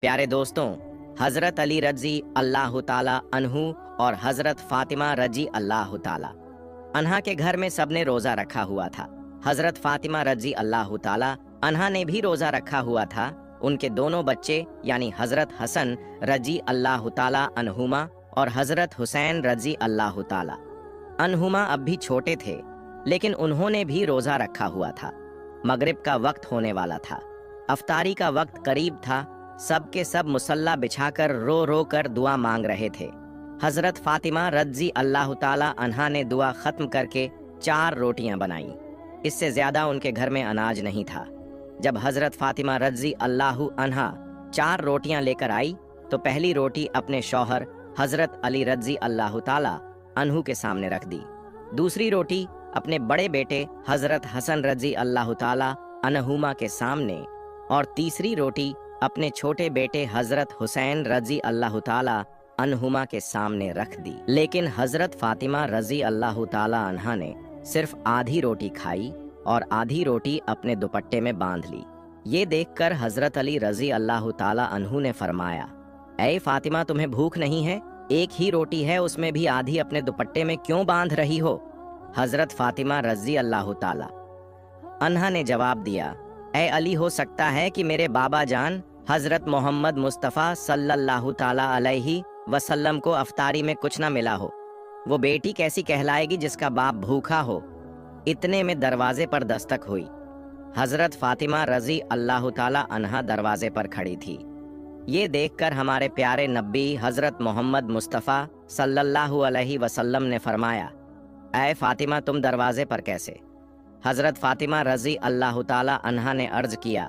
प्यारे दोस्तों, हजरत अली रजी अल्लाह ताला अन्हु और हजरत फातिमा रजी अल्लाह ताला अन्हा के घर में सबने रोजा रखा हुआ था। हजरत फातिमा रजी अल्लाह ताला अन्हा ने भी रोजा रखा हुआ था। उनके दोनों बच्चे यानी हजरत हसन रजी अल्लाह ताला अन्हुमा और हजरत हुसैन रजी अल्लाह ताला अन्हुमा अब भी छोटे थे, लेकिन उन्होंने भी रोजा रखा हुआ था। मगरिब का वक्त होने वाला था, अफ्तारी का वक्त करीब था। सब के सब मुसल्ला बिछाकर रो रो कर दुआ मांग रहे थे। हजरत फातिमा रजी अल्लाह ताला अन्हा ने दुआ खत्म करके 4 रोटियां बनाई। इससे ज्यादा उनके घर में अनाज नहीं था। जब हजरत फातिमा रजी अल्लाह अन्हा 4 रोटियां लेकर आई तो पहली रोटी अपने शौहर हजरत अली रजी अल्लाह ताला अन्हु के सामने रख दी। दूसरी रोटी अपने बड़े बेटे हजरत हसन रजी अल्लाह ताला अन्हुमा के सामने और तीसरी रोटी अपने छोटे बेटे हजरत हुसैन रजी अल्लाह ताला अन्हुमा के सामने रख दी। लेकिन हजरत फातिमा रजी अल्लाह ताला अन्हा ने सिर्फ आधी रोटी खाई और आधी रोटी अपने दुपट्टे में बांध ली। ये देखकर हजरत अली रजी अल्लाह ताला अन्हु ने फरमाया, ऐ फातिमा, तुम्हें भूख नहीं है? एक ही रोटी है, उसमें भी आधी अपने दुपट्टे में क्यों बांध रही हो? हजरत फातिमा रजी अल्लाह ताला अन्हा ने जवाब दिया, ऐ अली, हो सकता है कि मेरे बाबा जान हजरत मोहम्मद मुस्तफ़ा सल्लल्लाहु ताला अलैहि वसल्लम को अफ्तारी में कुछ ना मिला हो। वो बेटी कैसी कहलाएगी जिसका बाप भूखा हो। इतने में दरवाजे पर दस्तक हुई। हजरत फातिमा रजी अल्लाह ताला अन्हा दरवाजे पर खड़ी थी। ये देखकर हमारे प्यारे नबी हजरत मोहम्मद मुस्तफ़ा सल्लल्लाहु अलैहि वसल्लम ने फरमाया, ऐ फातिमा, तुम दरवाजे पर कैसे? हजरत फातिमा रजी अल्लाह ताला अन्हा ने अर्ज किया,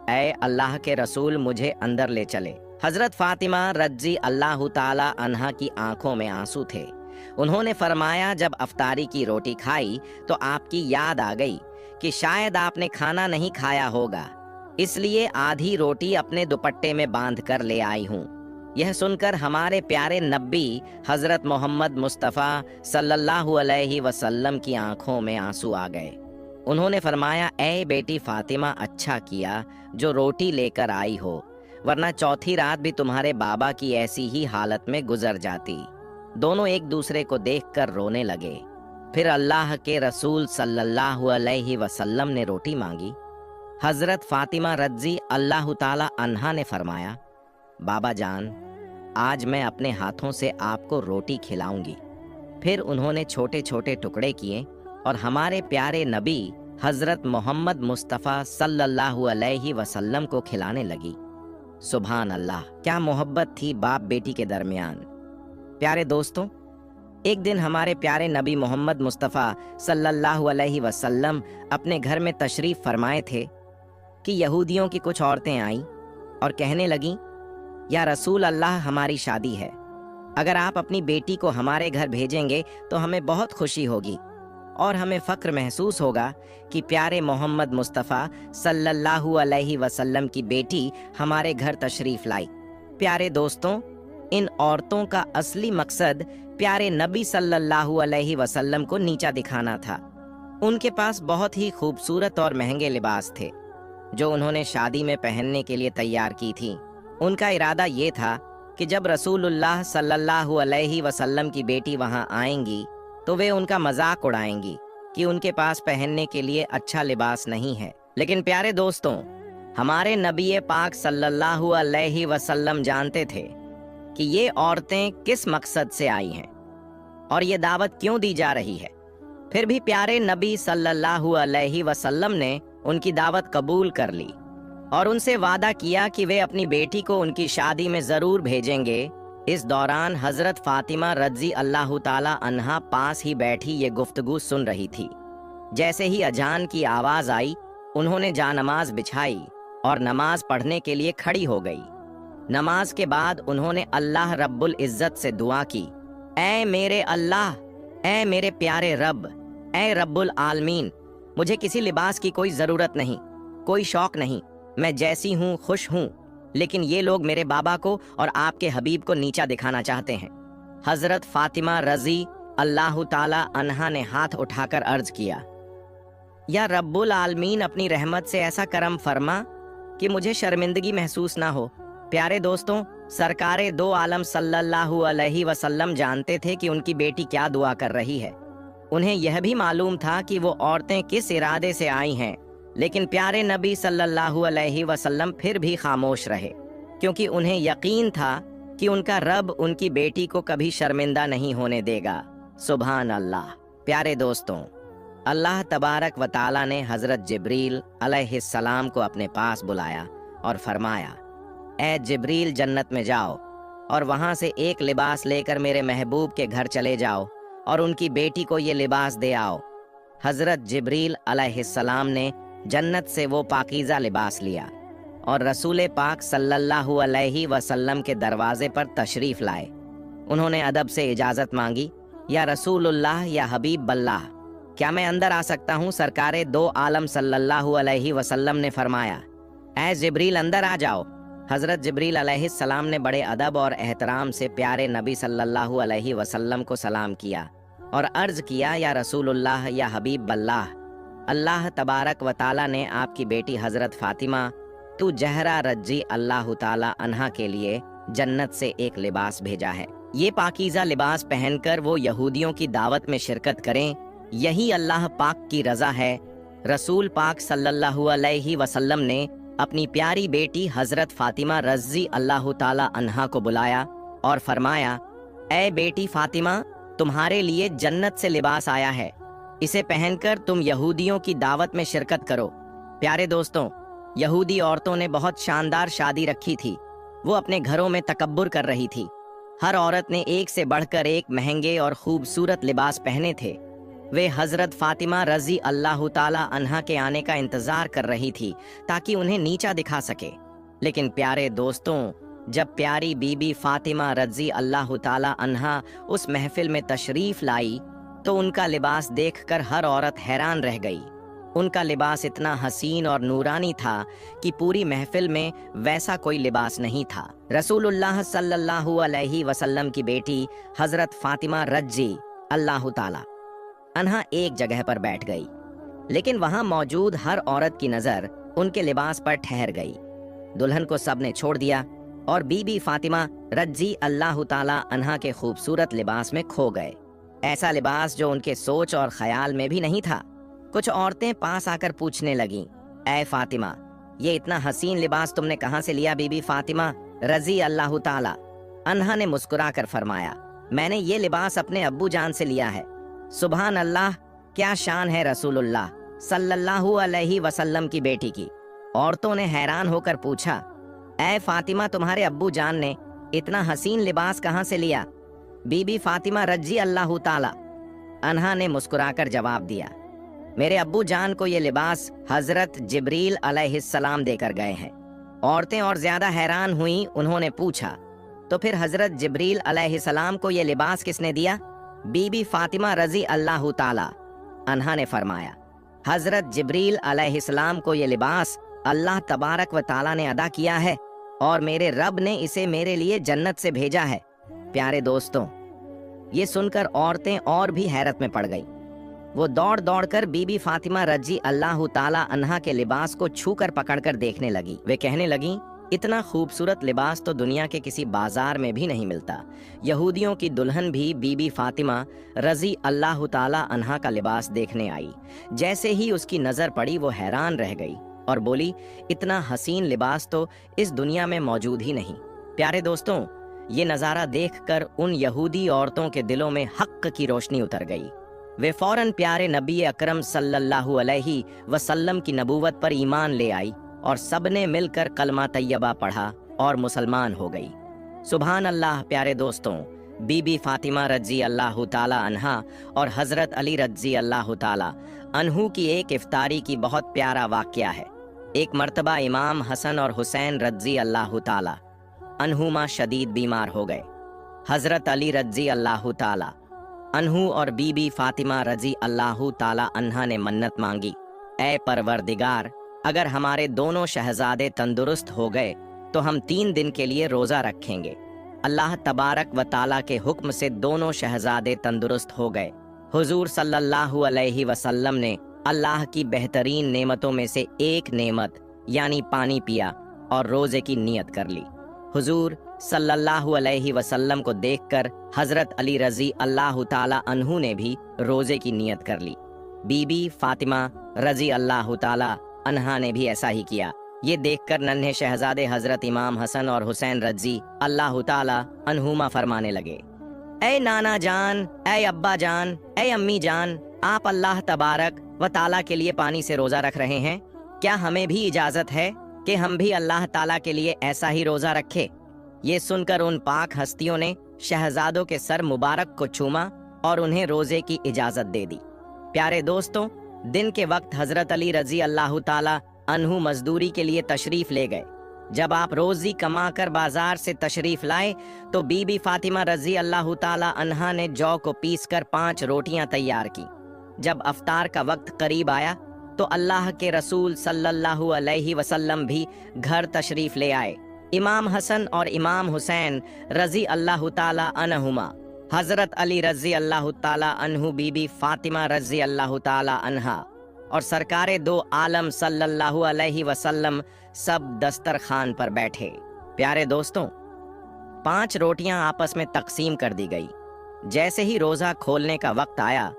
ऐ अल्लाह के रसूल, मुझे अंदर ले चले। हजरत फातिमा रजी अल्लाह ताला अन्हा की आंखों में आंसू थे। उन्होंने फरमाया, जब अफ्तारी की रोटी खाई तो आपकी याद आ गई कि शायद आपने खाना नहीं खाया होगा, इसलिए आधी रोटी अपने दुपट्टे में बांध कर ले आई हूँ। यह सुनकर हमारे प्यारे नबी हजरत मोहम्मद मुस्तफ़ा सल्लल्लाहु अलैहि वसल्लम की आंखों में आंसू आ गए। उन्होंने फरमाया, ऐ बेटी फातिमा, अच्छा किया जो रोटी लेकर आई हो, वरना चौथी रात भी तुम्हारे बाबा की ऐसी ही हालत में गुजर जाती। दोनों एक दूसरे को देखकर रोने लगे। फिर अल्लाह के रसूल सल्लल्लाहु अलैहि वसल्लम ने रोटी मांगी। हजरत फातिमा रजी अल्लाह ताला अन्हा ने फरमाया, बाबा जान, आज मैं अपने हाथों से आपको रोटी खिलाऊंगी। फिर उन्होंने छोटे छोटे टुकड़े किए और हमारे प्यारे नबी हजरत मोहम्मद मुस्तफ़ा सल्लल्लाहु अलैहि वसल्लम को खिलाने लगी। सुभान अल्लाह, क्या मोहब्बत थी बाप बेटी के दरमियान। प्यारे दोस्तों, एक दिन हमारे प्यारे नबी मोहम्मद मुस्तफ़ा सल्लल्लाहु अलैहि वसल्लम अपने घर में तशरीफ़ फरमाए थे कि यहूदियों की कुछ औरतें आईं और कहने लगीं, या रसूल अल्लाह, हमारी शादी है, अगर आप अपनी बेटी को हमारे घर भेजेंगे तो हमें बहुत खुशी होगी और हमें फ़ख्र महसूस होगा कि प्यारे मोहम्मद मुस्तफ़ा सल्लल्लाहु अलैहि वसल्लम की बेटी हमारे घर तशरीफ़ लाई। प्यारे दोस्तों, इन औरतों का असली मकसद प्यारे नबी सल्लल्लाहु अलैहि वसल्लम को नीचा दिखाना था। उनके पास बहुत ही खूबसूरत और महंगे लिबास थे जो उन्होंने शादी में पहनने के लिए तैयार की थी। उनका इरादा ये था कि जब रसूलुल्लाह सल्लल्लाहु अलैहि वसल्लम की बेटी वहाँ आएंगी तो वे उनका मजाक उड़ाएंगी कि उनके पास पहनने के लिए अच्छा लिबास नहीं है। लेकिन प्यारे दोस्तों, हमारे नबी पाक सल्लल्लाहु अलैहि वसल्लम जानते थे कि ये औरतें किस मकसद से आई हैं और ये दावत क्यों दी जा रही है। फिर भी प्यारे नबी सल्लल्लाहु अलैहि वसल्लम ने उनकी दावत कबूल कर ली और उनसे वादा किया कि वे अपनी बेटी को उनकी शादी में ज़रूर भेजेंगे। इस दौरान हजरत फातिमा रजी अल्लाह ताला अन्हा पास ही बैठी ये गुफ्तगू सुन रही थी। जैसे ही अजान की आवाज़ आई, उन्होंने जानमाज बिछाई और नमाज पढ़ने के लिए खड़ी हो गई। नमाज के बाद उन्होंने अल्लाह रब्बुल इज़्ज़त से दुआ की, ऐ मेरे अल्लाह, ऐ मेरे प्यारे रब, ऐ रब्बुल आलमीन, मुझे किसी लिबास की कोई ज़रूरत नहीं, कोई शौक़ नहीं, मैं जैसी हूँ खुश हूँ, लेकिन ये लोग मेरे बाबा को और आपके हबीब को नीचा दिखाना चाहते हैं। हजरत फातिमा रजी अल्लाह ताला अन्हा ने हाथ उठाकर अर्ज किया, या रब्बुल आलमीन, अपनी रहमत से ऐसा करम फरमा कि मुझे शर्मिंदगी महसूस ना हो प्यारे दोस्तों, सरकारे दो आलम सल्लल्लाहु अलैहि वसल्लम जानते थे कि उनकी बेटी क्या दुआ कर रही है। उन्हें यह भी मालूम था कि वो औरतें किस इरादे से आई हैं, लेकिन प्यारे नबी सल्लल्लाहु अलैहि वसल्लम फिर भी खामोश रहे, क्योंकि उन्हें यकीन था कि उनका रब उनकी बेटी को कभी शर्मिंदा नहीं होने देगा। सुभान अल्लाह। प्यारे दोस्तों, अल्लाह तबारक व ताला ने हजरत जिब्रील अलैहिस्सलाम को अपने पास बुलाया और फरमाया, ए जिब्रील, जन्नत में जाओ और वहां से एक लिबास लेकर मेरे महबूब के घर चले जाओ और उनकी बेटी को ये लिबास दे आओ। हजरत जिब्रील अलैहिस्सलाम ने जन्नत से वो पाकीज़ा लिबास लिया और रसूल पाक सल्लल्लाहु अलैहि वसल्लम के दरवाजे पर तशरीफ लाए। उन्होंने अदब से इजाज़त मांगी, या रसूलुल्लाह, या हबीब बल्लाह, क्या मैं अंदर आ सकता हूँ? सरकारे दो आलम सल्लल्लाहु अलैहि वसल्लम ने फरमाया, ए जिब्रील, अंदर आ जाओ। हज़रत जिब्रील अलैहिस्सलाम ने बड़े अदब और एहतराम से प्यारे नबी सल्लल्लाहु अलैहि वसल्लम को सलाम किया और अर्ज़ किया, या रसूलुल्लाह, या हबीब बल्लाह, अल्लाह तबारक व ताला ने आपकी बेटी हज़रत फ़ातिमा तू जहरा रज्जी अल्लाह ताला अन्हा के लिए जन्नत से एक लिबास भेजा है। ये पाकीज़ा लिबास पहनकर वो यहूदियों की दावत में शिरकत करें, यही अल्लाह पाक की रज़ा है। रसूल पाक सल्लल्लाहु अलैहि वसल्लम ने अपनी प्यारी बेटी हज़रत फ़ातिमा रज़ी अल्लाह ताला अन्हा को बुलाया और फरमाया, ए बेटी फ़ातिमा, तुम्हारे लिए जन्नत से लिबास आया है, इसे पहनकर तुम यहूदियों की दावत में शिरकत करो। प्यारे दोस्तों, यहूदी औरतों ने बहुत शानदार शादी रखी थी। वो अपने घरों में तकब्बुर कर रही थी। हर औरत ने एक से बढ़कर एक महंगे और खूबसूरत लिबास पहने थे। वे हज़रत फ़ातिमा रज़ी अल्लाह ताला अन्हा के आने का इंतज़ार कर रही थी ताकि उन्हें नीचा दिखा सके। लेकिन प्यारे दोस्तों, जब प्यारी बीबी फ़ातिमा रज़ी अल्लाह ताला अन्हा उस महफिल में तशरीफ़ लाई तो उनका लिबास देखकर हर औरत हैरान रह गई। उनका लिबास इतना हसीन और नूरानी था कि पूरी महफिल में वैसा कोई लिबास नहीं था। रसूलुल्लाह सल्लल्लाहु अलैहि वसल्लम की बेटी हज़रत फ़ातिमा रज़ी अल्लाह ताला अन्हा एक जगह पर बैठ गई, लेकिन वहां मौजूद हर औरत की नजर उनके लिबास पर ठहर गई। दुल्हन को सबने छोड़ दिया और बीबी फ़ातिमा रज़ी अल्लाह ताला अन्हा के खूबसूरत लिबास में खो गए। ऐसा लिबास जो उनके सोच और ख्याल में भी नहीं था। कुछ औरतें पास आकर पूछने लगीं, ए फ़ातिमा, ये इतना हसीन लिबास तुमने कहाँ से लिया? बीबी फ़ातिमा रज़ी अल्लाह ताला अन्हा ने मुस्कुराकर फरमाया, मैंने ये लिबास अपने अब्बू जान से लिया है। सुभान अल्लाह, क्या शान है रसूलुल्लाह सल्लल्लाहु अलैहि वसल्लम की बेटी की। औरतों ने हैरान होकर पूछा, ए फ़ातिमा, तुम्हारे अब्बू जान ने इतना हसीन लिबास कहाँ से लिया? बीबी फ़ातिमा रज़ी अल्लाह ताला अन्हा ने मुस्कुराकर जवाब दिया, मेरे अब्बू जान को ये लिबास हज़रत जिब्रील अलैहिस्सलाम देकर गए हैं। औरतें और ज़्यादा हैरान हुईं। उन्होंने पूछा, तो फिर हज़रत जिब्रील अलैहिस्सलाम को ये लिबास किसने दिया? बीबी फ़ातिमा रज़ी अल्लाह ताला अन्हा ने फरमाया, हज़रत जिब्रील अलैहिस्सलाम को ये लिबास अल्लाह तबारक व ताला ने अदा किया है और मेरे रब ने इसे मेरे लिए जन्नत से भेजा है। प्यारे दोस्तों, ये सुनकर औरतें और भी हैरत में पड़ गईं। वो दौड़ दौड़ कर बीबी फ़ातिमा रज़ी अल्लाह ताला अन्हा के लिबास को छू कर पकड़ कर देखने लगी। वे कहने लगीं, इतना खूबसूरत लिबास तो दुनिया के किसी बाजार में भी नहीं मिलता। यहूदियों की दुल्हन भी बीबी फ़ातिमा रज़ी अल्लाह ताला अन्हा का लिबास देखने आई। जैसे ही उसकी नज़र पड़ी वो हैरान रह गई और बोली, इतना हसीन लिबास तो इस दुनिया में मौजूद ही नहीं। प्यारे दोस्तों, ये नज़ारा देखकर उन यहूदी औरतों के दिलों में हक़ की रोशनी उतर गई। वे फौरन प्यारे नबी अकरम सल्लल्लाहु अलैहि वसल्लम की नबूवत पर ईमान ले आई और सबने मिलकर कलमा तैयबा पढ़ा और मुसलमान हो गई। सुभान अल्लाह। प्यारे दोस्तों, बीबी फ़ातिमा रज़ी अल्लाह ताला अन्हा और हज़रत अली रज़ी अल्लाह ताला अन्हु की एक इफ्तारी की बहुत प्यारा वाक़या है। एक मर्तबा इमाम हसन और हुसैन रज़ी अल्लाह ताला अन्हुमा शदीद बीमार हो गए। हज़रत अली रज़ी अल्लाह ताला अन्हु और बीबी फ़ातिमा रज़ी अल्लाह ताला अन्हा ने मन्नत मांगी, ए परवरदिगार, अगर हमारे दोनों शहजादे तंदुरुस्त हो गए तो हम 3 दिन के लिए रोज़ा रखेंगे। अल्लाह तबारक व ताला के हुक्म से दोनों शहजादे तंदुरुस्त हो गए। हुजूर सल्लल्लाहु अलैहि वसल्लम ने अल्लाह की बेहतरीन नेमतों में से एक नेमत यानी पानी पिया और रोज़े की नियत कर ली। हुजूर सल्लल्लाहु अलैहि वसल्लम को देखकर हजरत अली रजी अल्लाह ताला अन्हु ने भी रोजे की नियत कर ली। बीबी फातिमा रजी अल्लाह ताला अन्हा ने भी ऐसा ही किया। ये देखकर नन्हे शहजादे हजरत इमाम हसन और हुसैन रजी अल्लाह ताला अन्हुमा फरमाने लगे, ऐ नाना जान, ऐ अब्बा जान, ऐ अम्मी जान, आप अल्लाह तबारक व ताला के लिए पानी से रोजा रख रहे हैं, क्या हमें भी इजाजत है कि हम भी अल्लाह ताला के लिए ऐसा ही रोजा रखें? ये सुनकर उन पाक हस्तियों ने शहजादों के सर मुबारक को चूमा और उन्हें रोजे की इजाजत दे दी। प्यारे दोस्तों, दिन के वक्त हजरत अली रजी अल्लाह ताला अन्हु मजदूरी के लिए तशरीफ ले गए। जब आप रोजी कमा कर बाजार से तशरीफ लाए तो बीबी फातिमा रजी अल्लाह ताला अन्हा ने जौ को पीस कर 5 रोटियां तैयार की। जब अफ्तार का वक्त करीब आया तो अल्लाह के रसूल सल्लल्लाहु अलैहि वसल्लम भी घर तशरीफ ले आए। इमाम हसन और इमाम हुसैन रजी अल्लाह ताला अन्हुमा, हजरत अली रजी अल्लाह ताला अन्हु, बीबी फातिमा रजी अल्लाह ताला अन्हा और सरकारे दो आलम सल्लल्लाहु अलैहि वसल्लम सब दस्तरखान पर बैठे। प्यारे दोस्तों, 5 रोटियां आपस में तकसीम कर दी गई। जैसे ही रोजा खोलने का वक्त आया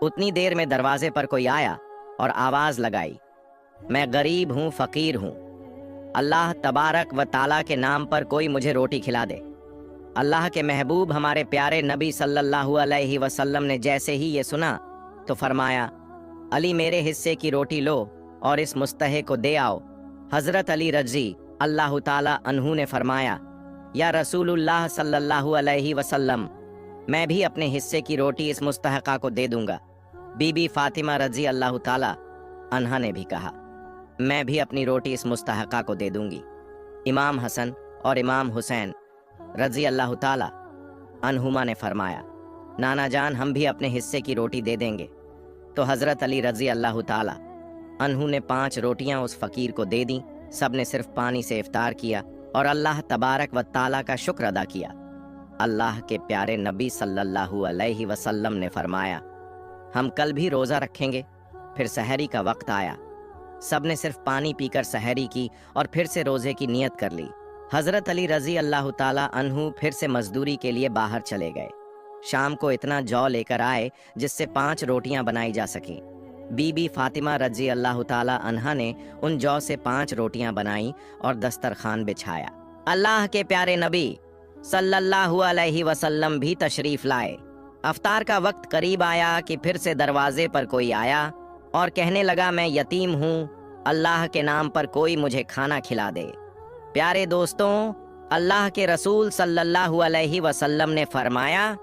उतनी देर में दरवाजे पर कोई आया और आवाज लगाई, मैं गरीब हूँ, फकीर हूँ, अल्लाह तबारक व ताला के नाम पर कोई मुझे रोटी खिला दे। अल्लाह के महबूब हमारे प्यारे नबी सल्लल्लाहु अलैहि वसल्लम ने जैसे ही ये सुना तो फरमाया, अली मेरे हिस्से की रोटी लो और इस मुस्तहे को दे आओ। हजरत अली रजी अल्लाह ताला अन्हु ने फरमाया, या रसूलुल्लाह सल्लल्लाहु अलैहि वसल्लम, मैं भी अपने हिस्से की रोटी इस मुस्तहका को दे दूंगा। बीबी फातिमा रजी अल्लाह ताला अन्हा ने भी कहा, मैं भी अपनी रोटी इस मुस्तहका को दे दूंगी। इमाम हसन और इमाम हुसैन रजी अल्लाह ताला अन्हुमा ने फरमाया, नाना जान, हम भी अपने हिस्से की रोटी दे देंगे। तो हजरत अली रजी अल्लाह ताला अन्हु ने 5 रोटियां उस फकीर को दे दी। सब ने सिर्फ पानी से इफ्तार किया और अल्लाह तबारक व ताला का शुक्र अदा किया। अल्लाह के प्यारे नबी सल्लल्लाहु अलैहि वसल्लम ने फरमाया, हम कल भी रोज़ा रखेंगे। फिर सहरी का वक्त आया, सब ने सिर्फ पानी पीकर सहरी की और फिर से रोज़े की नियत कर ली। हज़रत अली रज़ी अल्लाह ताला अन्हु फिर से मजदूरी के लिए बाहर चले गए। शाम को इतना जौ लेकर आए जिससे 5 रोटियां बनाई जा सकें। बीबी फातिमा रज़ी अल्लाह ताला अन्हा ने उन जौ से 5 रोटियां बनाई और दस्तरखान बिछाया। अल्लाह के प्यारे नबी सल्लल्लाहु अलैहि वसल्लम भी तशरीफ लाए। अफ्तार का वक्त करीब आया कि फिर से दरवाजे पर कोई आया और कहने लगा, मैं यतीम हूँ, अल्लाह के नाम पर कोई मुझे खाना खिला दे। प्यारे दोस्तों, अल्लाह के रसूल सल्लल्लाहु अलैहि वसल्लम ने फरमाया,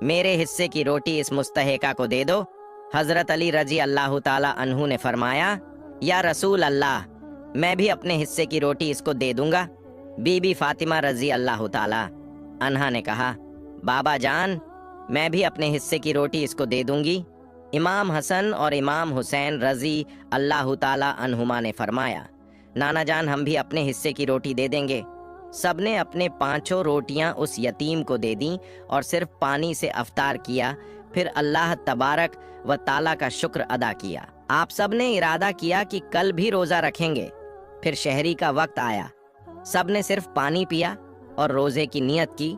मेरे हिस्से की रोटी इस मुस्तहिका को दे दो। हजरत अली रजी अल्लाह ताला अन्हु ने फरमाया, या रसूल अल्लाह, मैं भी अपने हिस्से की रोटी इसको दे दूंगा। बीबी फातिमा रजी अल्लाह ताला अन्हा ने कहा, बाबा जान, मैं भी अपने हिस्से की रोटी इसको दे दूंगी। इमाम हसन और इमाम हुसैन रजी अल्लाह ताला अन्हुमा ने फरमाया, नाना जान, हम भी अपने हिस्से की रोटी दे देंगे। सबने अपने 5 रोटियां उस यतीम को दे दी और सिर्फ पानी से अफ्तार किया। फिर अल्लाह तबारक व ताला का शुक्र अदा किया। आप सब ने इरादा किया कि कल भी रोज़ा रखेंगे। फिर शहरी का वक्त आया, सब ने सिर्फ पानी पिया और रोज़े की नियत की।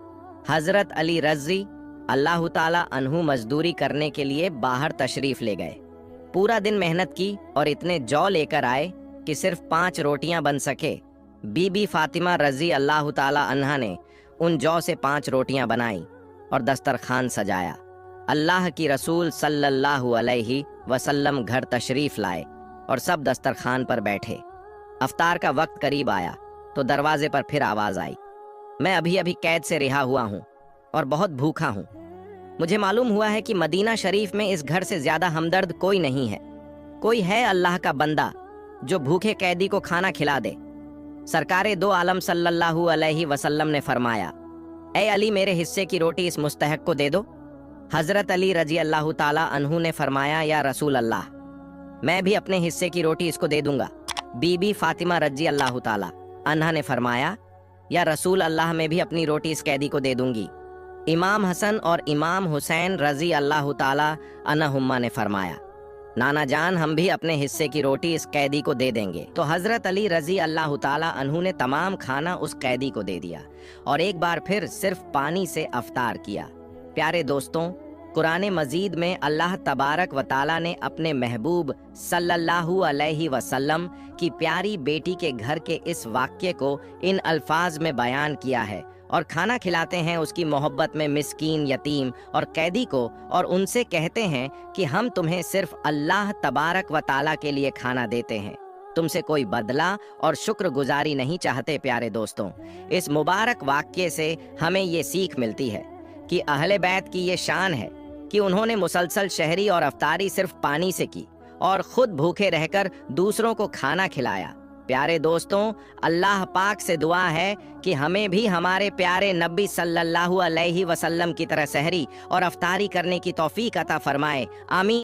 हज़रत अली रज़ी अल्लाह ताला अन्हु मजदूरी करने के लिए बाहर तशरीफ ले गए। पूरा दिन मेहनत की और इतने जौ लेकर आए कि सिर्फ 5 रोटियां बन सके। बीबी फातिमा रज़ी अल्लाह ताला अन्हा ने उन जौ से 5 रोटियां बनाई और दस्तरखान सजाया। अल्लाह की रसूल सल्लल्लाहु अलैहि वसल्लम घर तशरीफ लाए और सब दस्तरखान पर बैठे। अफ्तार का वक्त करीब आया तो दरवाजे पर फिर आवाज़ आई, मैं अभी अभी कैद से रिहा हुआ हूँ और बहुत भूखा हूँ। मुझे मालूम हुआ है कि मदीना शरीफ में इस घर से ज़्यादा हमदर्द कोई नहीं है। कोई है अल्लाह का बंदा जो भूखे कैदी को खाना खिला दे। सरकारे 2 आलम सल्लल्लाहु अलैहि वसल्लम ने फरमाया, ए अली, मेरे हिस्से की रोटी इस मुस्तहक को दे दो। हज़रत अली रजी अल्लाह ताला अन्हु ने फरमाया, या रसूल अल्लाह, मैं भी अपने हिस्से की रोटी इसको दे दूंगा। बीबी फातिमा रजी अल्लाह ताला अन्हा ने फरमाया, या रसूल अल्लाह, मैं भी अपनी रोटी इस कैदी को दे दूंगी। इमाम हसन और इमाम हुसैन रजी अल्लाह ताला अन्हुमा ने फरमाया, नाना जान हम भी अपने हिस्से की रोटी इस कैदी को दे देंगे। तो हजरत अली रजी अल्लाह ताला अन्हु ने तमाम खाना उस कैदी को दे दिया और एक बार फिर सिर्फ पानी से अफ्तार किया। प्यारे दोस्तों, कुरान मजीद में अल्लाह तबारक व ताला ने अपने महबूब सल्लल्लाहु अलैहि वसल्लम की प्यारी बेटी के घर के इस वाक्य को इन अल्फाज में बयान किया है और खाना खिलाते हैं उसकी मोहब्बत में मिस्कीन, यतीम और कैदी को, और उनसे कहते हैं कि हम तुम्हें सिर्फ अल्लाह तबारक व ताला के लिए खाना देते हैं, तुमसे कोई बदला और शुक्रगुजारी नहीं चाहते। प्यारे दोस्तों, इस मुबारक वाक्य से हमें ये सीख मिलती है कि अहले बैत की ये शान है कि उन्होंने मुसलसल शहरी और अफ्तारी सिर्फ पानी से की और खुद भूखे रहकर दूसरों को खाना खिलाया। प्यारे दोस्तों, अल्लाह पाक से दुआ है कि हमें भी हमारे प्यारे नबी सल्लल्लाहु अलैहि वसल्लम की तरह सहरी और अफ्तारी करने की तौफीक अता फरमाए। आमीन।